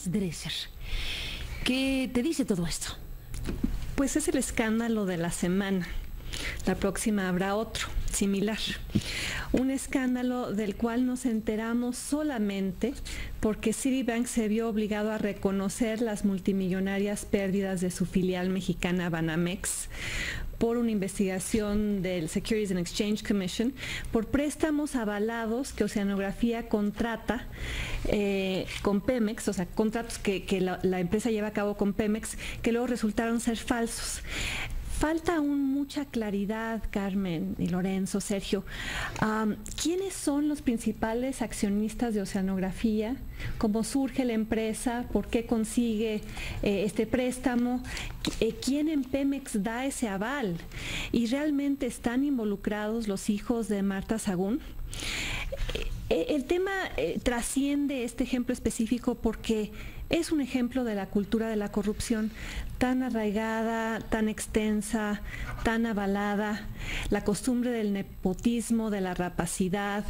Denise Dresser. ¿Qué te dice todo esto? Pues es el escándalo de la semana. La próxima habrá otro, similar. Un escándalo del cual nos enteramos solamente porque Citibank se vio obligado a reconocer las multimillonarias pérdidas de su filial mexicana Banamex por una investigación del Securities and Exchange Commission por préstamos avalados que Oceanografía contrata con Pemex, o sea, contratos que la empresa lleva a cabo con Pemex, que luego resultaron ser falsos. Falta aún mucha claridad, Carmen y Lorenzo, Sergio. ¿Quiénes son los principales accionistas de Oceanografía? ¿Cómo surge la empresa? ¿Por qué consigue este préstamo? ¿Quién en Pemex da ese aval? ¿Y realmente están involucrados los hijos de Marta Sagún? El tema trasciende este ejemplo específico porque es un ejemplo de la cultura de la corrupción tan arraigada, tan extensa, tan avalada, la costumbre del nepotismo, de la rapacidad,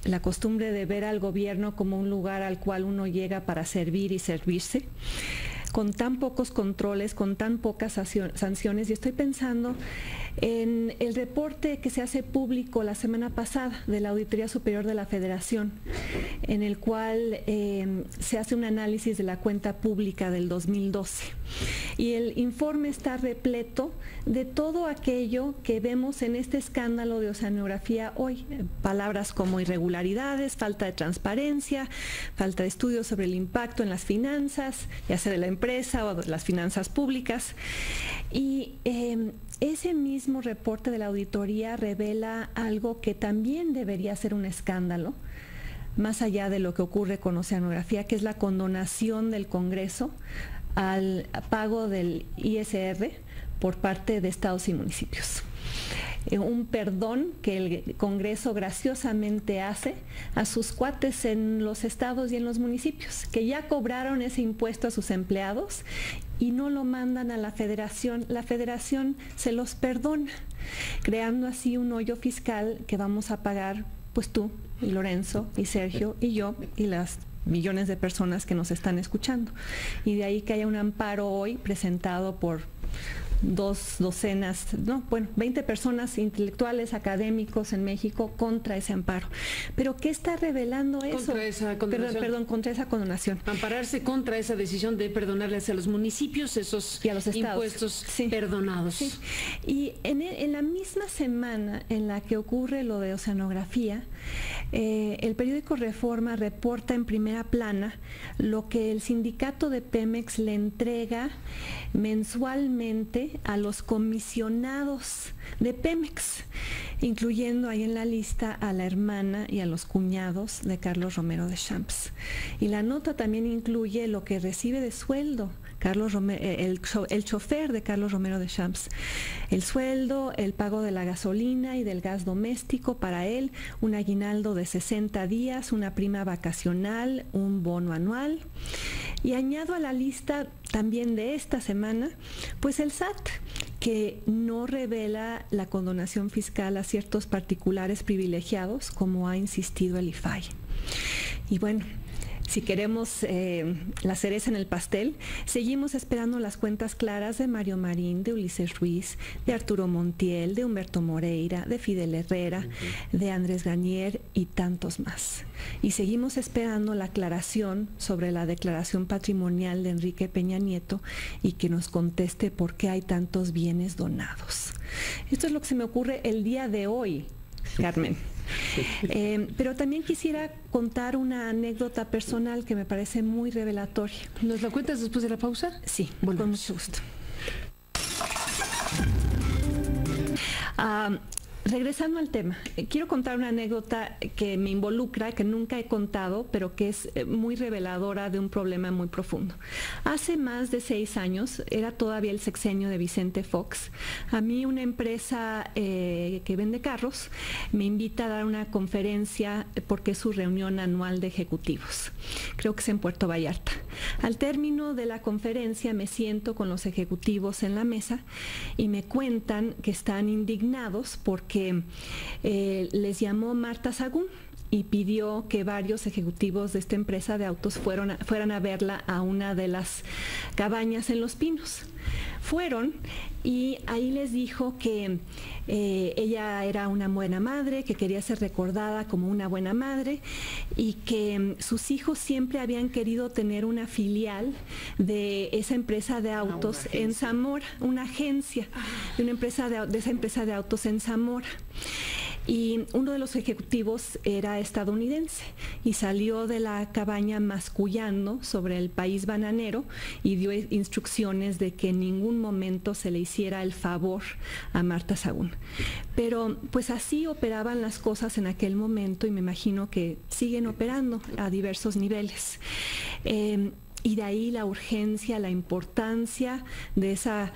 la costumbre de ver al gobierno como un lugar al cual uno llega para servir y servirse, con tan pocos controles, con tan pocas sanciones. Y estoy pensando en el reporte que se hace público la semana pasada de la Auditoría Superior de la Federación, en el cual se hace un análisis de la cuenta pública del 2012. Y el informe está repleto de todo aquello que vemos en este escándalo de Oceanografía hoy. Palabras como irregularidades, falta de transparencia, falta de estudios sobre el impacto en las finanzas, ya sea de la empresa o de las finanzas públicas. Y ese mismo reporte de la auditoría revela algo que también debería ser un escándalo, más allá de lo que ocurre con Oceanografía, que es la condonación del Congreso al pago del ISR por parte de estados y municipios. Un perdón que el Congreso graciosamente hace a sus cuates en los estados y en los municipios, que ya cobraron ese impuesto a sus empleados y no lo mandan a la Federación. La Federación se los perdona, creando así un hoyo fiscal que vamos a pagar, pues tú y Lorenzo y Sergio y yo y las millones de personas que nos están escuchando. Y de ahí que haya un amparo hoy presentado por 20 personas intelectuales, académicos en México contra ese amparo. ¿Pero qué está revelando eso? Contra esa condonación. Contra esa condonación. Ampararse contra esa decisión de perdonarles a los municipios esos y a los estados. Impuestos perdonados. Sí. Y en la misma semana en la que ocurre lo de Oceanografía, el periódico Reforma reporta en primera plana lo que el sindicato de Pemex le entrega mensualmente a los comisionados de Pemex, incluyendo ahí en la lista a la hermana y a los cuñados de Carlos Romero de Champs. Y la nota también incluye lo que recibe de sueldo Carlos Romero, el chofer de Carlos Romero de Champs, el sueldo, el pago de la gasolina y del gas doméstico para él, un aguinaldo de 60 días, una prima vacacional, un bono anual. Y añado a la lista también de esta semana, pues el SAT, que no revela la condonación fiscal a ciertos particulares privilegiados, como ha insistido el IFAI. Y bueno, si queremos la cereza en el pastel, seguimos esperando las cuentas claras de Mario Marín, de Ulises Ruiz, de Arturo Montiel, de Humberto Moreira, de Fidel Herrera, de Andrés Garnier y tantos más. Y seguimos esperando la aclaración sobre la declaración patrimonial de Enrique Peña Nieto y que nos conteste por qué hay tantos bienes donados. Esto es lo que se me ocurre el día de hoy, Carmen. Pero también quisiera contar una anécdota personal que me parece muy revelatoria. ¿Nos la cuentas después de la pausa? Sí, con mucho gusto. Regresando al tema, quiero contar una anécdota que me involucra, que nunca he contado, pero que es muy reveladora de un problema muy profundo. Hace más de 6 años, era todavía el sexenio de Vicente Fox, a mí una empresa que vende carros me invita a dar una conferencia porque es su reunión anual de ejecutivos. Creo que es en Puerto Vallarta. Al término de la conferencia me siento con los ejecutivos en la mesa y me cuentan que están indignados porque les llamó Marta Sagún y pidió que varios ejecutivos de esta empresa de autos fueran a verla a una de las cabañas en Los Pinos. Fueron y ahí les dijo que ella era una buena madre, que quería ser recordada como una buena madre y que sus hijos siempre habían querido tener una filial de esa empresa de autos en Zamora, una agencia de esa empresa de autos en Zamora. Y uno de los ejecutivos era estadounidense y salió de la cabaña mascullando sobre el país bananero y dio instrucciones de que en ningún momento se le hiciera el favor a Marta Sahún. Pero pues así operaban las cosas en aquel momento y me imagino que siguen operando a diversos niveles. Y de ahí la urgencia, la importancia de esa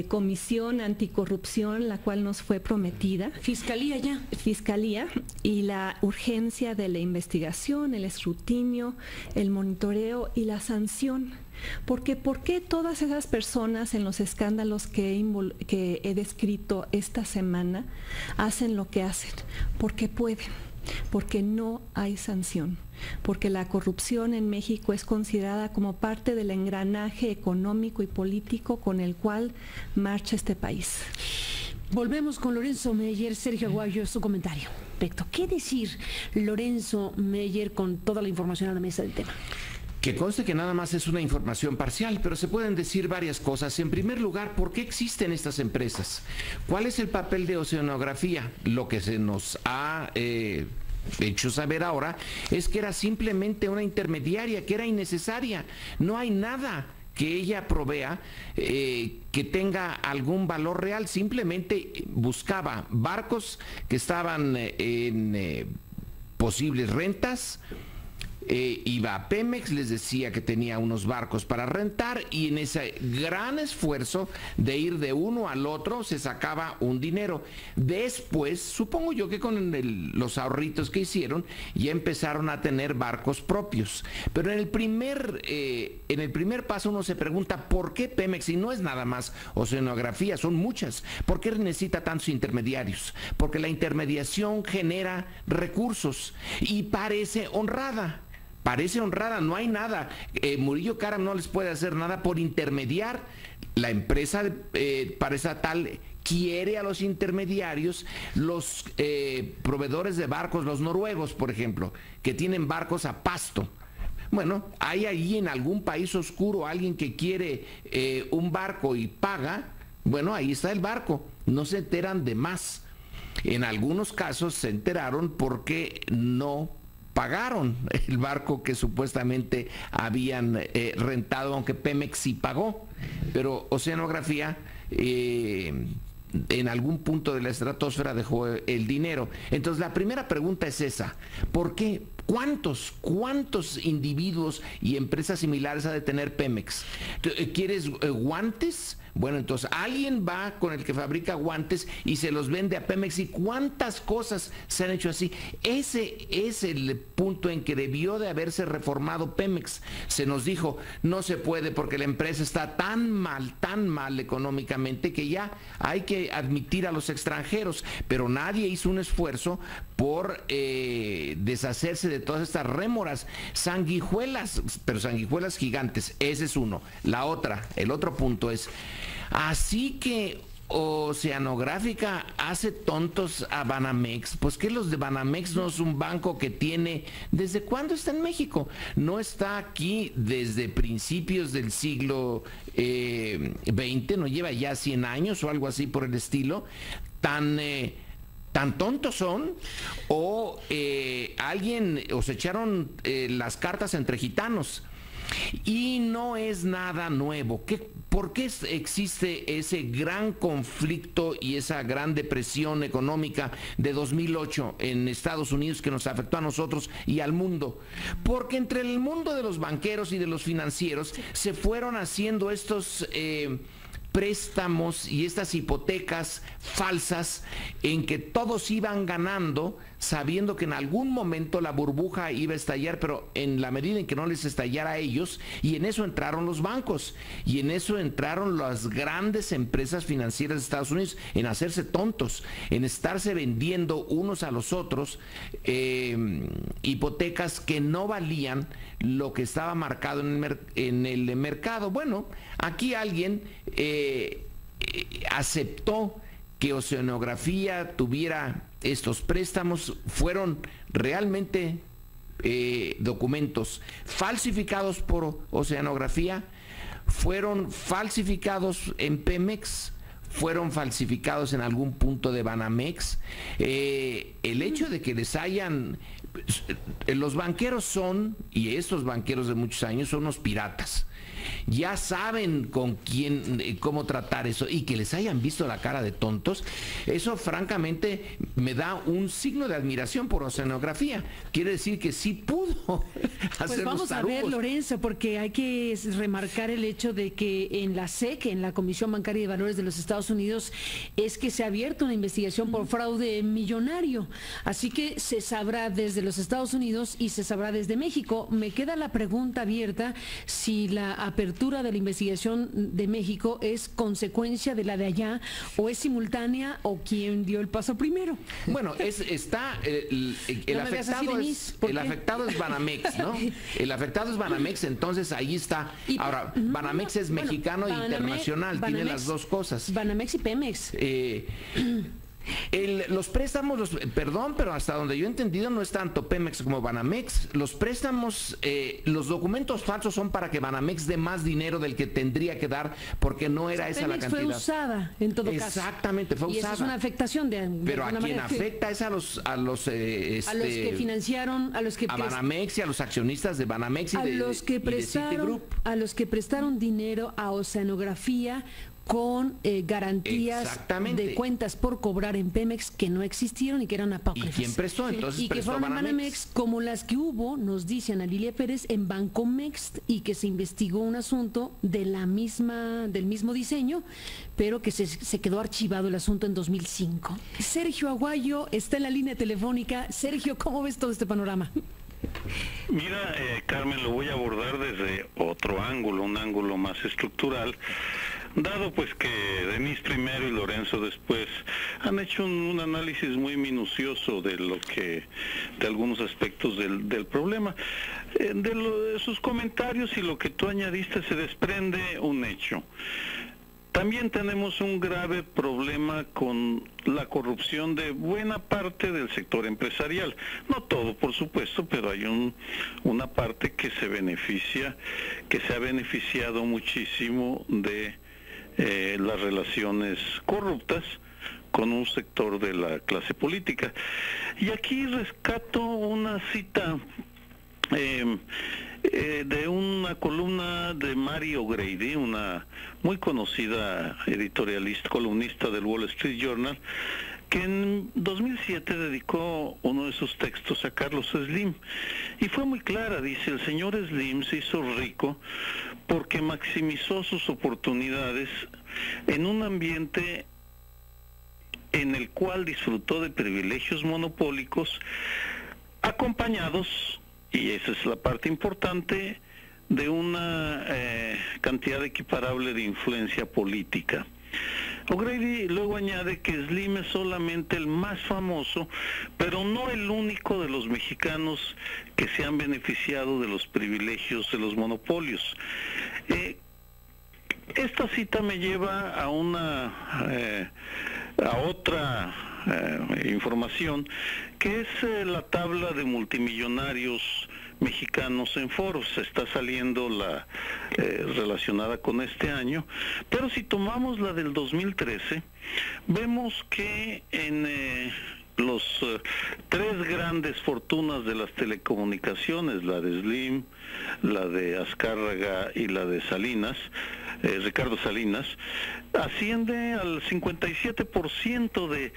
comisión anticorrupción, la cual nos fue prometida. Fiscalía ya. Fiscalía, y la urgencia de la investigación, el escrutinio, el monitoreo y la sanción. Porque ¿por qué todas esas personas en los escándalos que he descrito esta semana hacen lo que hacen? Porque pueden. Porque no hay sanción, porque la corrupción en México es considerada como parte del engranaje económico y político con el cual marcha este país. Volvemos con Lorenzo Meyer. Sergio Aguayo, su comentario. Perfecto. ¿Qué decir Lorenzo Meyer con toda la información a la mesa del tema? Que conste que nada más es una información parcial, pero se pueden decir varias cosas. En primer lugar, ¿por qué existen estas empresas? ¿Cuál es el papel de Oceanografía? Lo que se nos ha hecho saber ahora es que era simplemente una intermediaria, que era innecesaria. No hay nada que ella provea que tenga algún valor real. Simplemente buscaba barcos que estaban en posibles rentas. Iba a Pemex, les decía que tenía unos barcos para rentar y en ese gran esfuerzo de ir de uno al otro se sacaba un dinero. Después, supongo yo que con los ahorritos que hicieron ya empezaron a tener barcos propios. Pero en el primer paso uno se pregunta ¿por qué Pemex? Y no es nada más Oceanografía, son muchas. ¿Por qué necesita tantos intermediarios? Porque la intermediación genera recursos y parece honrada. Parece honrada, no hay nada. Murillo Karam no les puede hacer nada por intermediar. La empresa paraestatal quiere a los intermediarios, los proveedores de barcos, los noruegos, por ejemplo, que tienen barcos a pasto. Bueno, hay ahí en algún país oscuro alguien que quiere un barco y paga. Bueno, ahí está el barco. No se enteran de más. En algunos casos se enteraron porque no pagaron el barco que supuestamente habían rentado, aunque Pemex sí pagó. Pero Oceanografía en algún punto de la estratosfera dejó el dinero. Entonces la primera pregunta es esa: ¿por qué? ¿Cuántos individuos y empresas similares ha de tener Pemex? ¿Quieres guantes? Bueno, entonces alguien va con el que fabrica guantes y se los vende a Pemex. ¿Y cuántas cosas se han hecho así? Ese es el punto en que debió de haberse reformado Pemex. Se nos dijo, no se puede porque la empresa está tan mal económicamente que ya hay que admitir a los extranjeros. Pero nadie hizo un esfuerzo por deshacerse de todas estas rémoras, sanguijuelas, pero sanguijuelas gigantes. Ese es uno. El otro punto es, así que Oceanográfica hace tontos a Banamex. Pues que los de Banamex no es un banco que tiene, ¿desde cuándo está en México? No está aquí desde principios del siglo XX, no lleva ya 100 años o algo así por el estilo. ¿Tan tontos son? ¿O se echaron las cartas entre gitanos? Y no es nada nuevo. ¿Por qué existe ese gran conflicto y esa gran depresión económica de 2008 en Estados Unidos que nos afectó a nosotros y al mundo? Porque entre el mundo de los banqueros y de los financieros se fueron haciendo estos préstamos y estas hipotecas falsas en que todos iban ganando, sabiendo que en algún momento la burbuja iba a estallar, pero en la medida en que no les estallara a ellos, y en eso entraron los bancos, y en eso entraron las grandes empresas financieras de Estados Unidos, en hacerse tontos, en estarse vendiendo unos a los otros hipotecas que no valían lo que estaba marcado en el mercado. Bueno, aquí alguien aceptó que Oceanografía tuviera estos préstamos. Fueron realmente documentos falsificados por Oceanografía, fueron falsificados en Pemex, fueron falsificados en algún punto de Banamex. El hecho de que les hayan... Los banqueros son, y estos banqueros de muchos años, son unos piratas. Ya saben con quién, cómo tratar eso, y que les hayan visto la cara de tontos, eso francamente me da un signo de admiración por Oceanografía. Quiere decir que sí pudo hacer. Pues vamos a ver, Lorenzo, porque hay que remarcar el hecho de que en la SEC, en la Comisión Bancaria de Valores de los Estados Unidos, es que se ha abierto una investigación por fraude millonario. Así que se sabrá desde los Estados Unidos y se sabrá desde México. Me queda la pregunta abierta si la apertura de la investigación de México es consecuencia de la de allá, o es simultánea, o quién dio el paso primero. Bueno, el afectado es Banamex, ¿no? El afectado es Banamex, entonces ahí está. Ahora, Banamex es mexicano e internacional, tiene las dos cosas. Banamex y Pemex. Los préstamos, perdón, pero hasta donde yo he entendido no es tanto Pemex como Banamex. Los préstamos, los documentos falsos son para que Banamex dé más dinero del que tendría que dar, porque no era esa la cantidad. Fue usada en todo caso. Exactamente, fue usada. Y eso es una afectación pero a quien afecta es a los que financiaron, a Banamex y a los accionistas de Banamex y de Citigroup. A los que prestaron dinero a Oceanografía con garantías de cuentas por cobrar en Pemex que no existieron y que eran apócrifas. ¿Y quién prestó? Entonces y que fueron en Banamex, como las que hubo, nos dice Ana Lilia Pérez, en Bancomext, y que se investigó un asunto del mismo diseño, pero que se quedó archivado el asunto en 2005. Sergio Aguayo está en la línea telefónica. Sergio, ¿cómo ves todo este panorama? Mira, Carmen, lo voy a abordar desde otro ángulo, un ángulo más estructural. Dado pues que Denise primero y Lorenzo después han hecho un análisis muy minucioso de algunos aspectos del problema, de sus comentarios y lo que tú añadiste se desprende un hecho. También tenemos un grave problema con la corrupción de buena parte del sector empresarial. No todo, por supuesto, pero hay una parte que se ha beneficiado muchísimo de las relaciones corruptas con un sector de la clase política. Y aquí rescato una cita de una columna de Mary O'Grady, una muy conocida editorialista, columnista del Wall Street Journal, que en 2007 dedicó uno de sus textos a Carlos Slim, y fue muy clara. Dice: el señor Slim se hizo rico porque maximizó sus oportunidades en un ambiente en el cual disfrutó de privilegios monopólicos, acompañados, y esa es la parte importante, de una cantidad equiparable de influencia política. O'Grady luego añade que Slim es solamente el más famoso, pero no el único de los mexicanos que se han beneficiado de los privilegios de los monopolios. Esta cita me lleva a otra información, que es la tabla de multimillonarios mexicanos en Forbes. Está saliendo la relacionada con este año, pero si tomamos la del 2013, vemos que en los tres grandes fortunas de las telecomunicaciones, la de Slim, la de Azcárraga y la de Salinas, Ricardo Salinas, asciende al 57%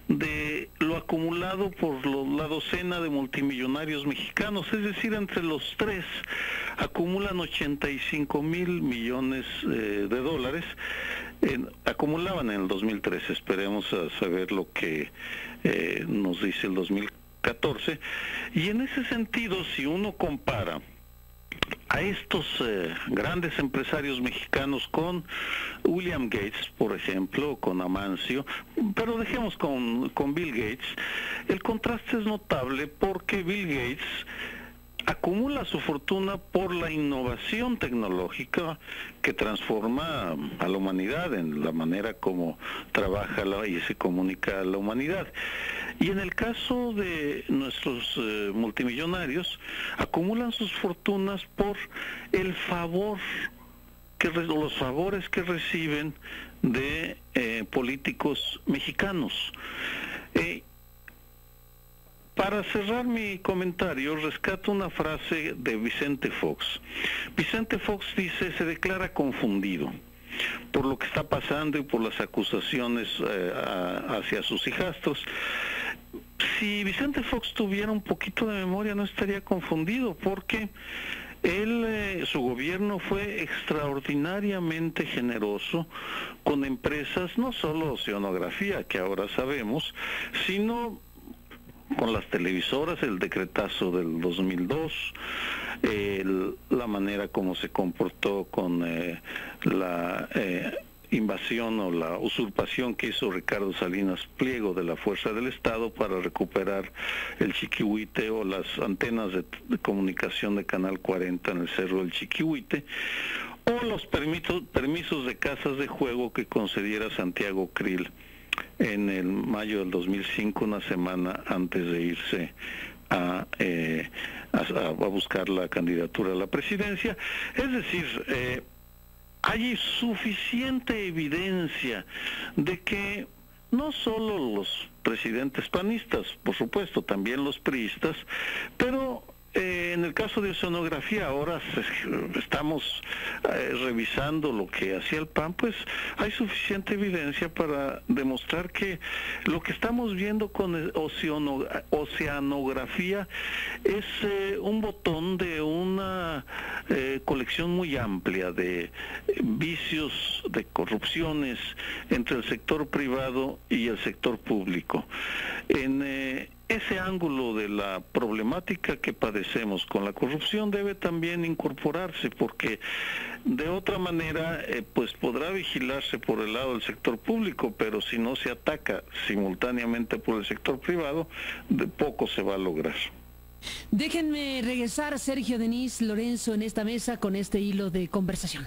de lo acumulado por la docena de multimillonarios mexicanos. Es decir, entre los tres acumulan 85,000 millones de dólares, acumulaban en el 2013. Esperemos a saber lo que nos dice el 2014. Y en ese sentido, si uno compara a estos grandes empresarios mexicanos con William Gates, por ejemplo, con Amancio, pero dejemos con Bill Gates, el contraste es notable porque Bill Gates acumula su fortuna por la innovación tecnológica que transforma a la humanidad en la manera como trabaja y se comunica la humanidad. Y en el caso de nuestros multimillonarios, acumulan sus fortunas por el favor, los favores que reciben de políticos mexicanos. Para cerrar mi comentario, rescato una frase de Vicente Fox. Vicente Fox dice, se declara confundido por lo que está pasando y por las acusaciones hacia sus hijastros. Si Vicente Fox tuviera un poquito de memoria, no estaría confundido, porque su gobierno fue extraordinariamente generoso con empresas, no solo Oceanografía, que ahora sabemos, sino con las televisoras, el decretazo del 2002, la manera como se comportó con la invasión o la usurpación que hizo Ricardo Salinas Pliego de la Fuerza del Estado para recuperar el Chiquihuite o las antenas de comunicación de Canal 40 en el Cerro del Chiquihuite, o los permisos de casas de juego que concediera Santiago Krill en el mayo del 2005, una semana antes de irse a buscar la candidatura a la presidencia. Es decir, hay suficiente evidencia de que no solo los presidentes panistas, por supuesto, también los priistas, pero en el caso de Oceanografía, ahora estamos revisando lo que hacía el PAN, pues hay suficiente evidencia para demostrar que lo que estamos viendo con Oceanografía es un botón de una colección muy amplia de vicios, de corrupciones entre el sector privado y el sector público. En ese ángulo de la problemática que padecemos con la corrupción debe también incorporarse, porque de otra manera pues podrá vigilarse por el lado del sector público, pero si no se ataca simultáneamente por el sector privado, de poco se va a lograr. Déjenme regresar, Sergio, Denise, Lorenzo, en esta mesa con este hilo de conversación.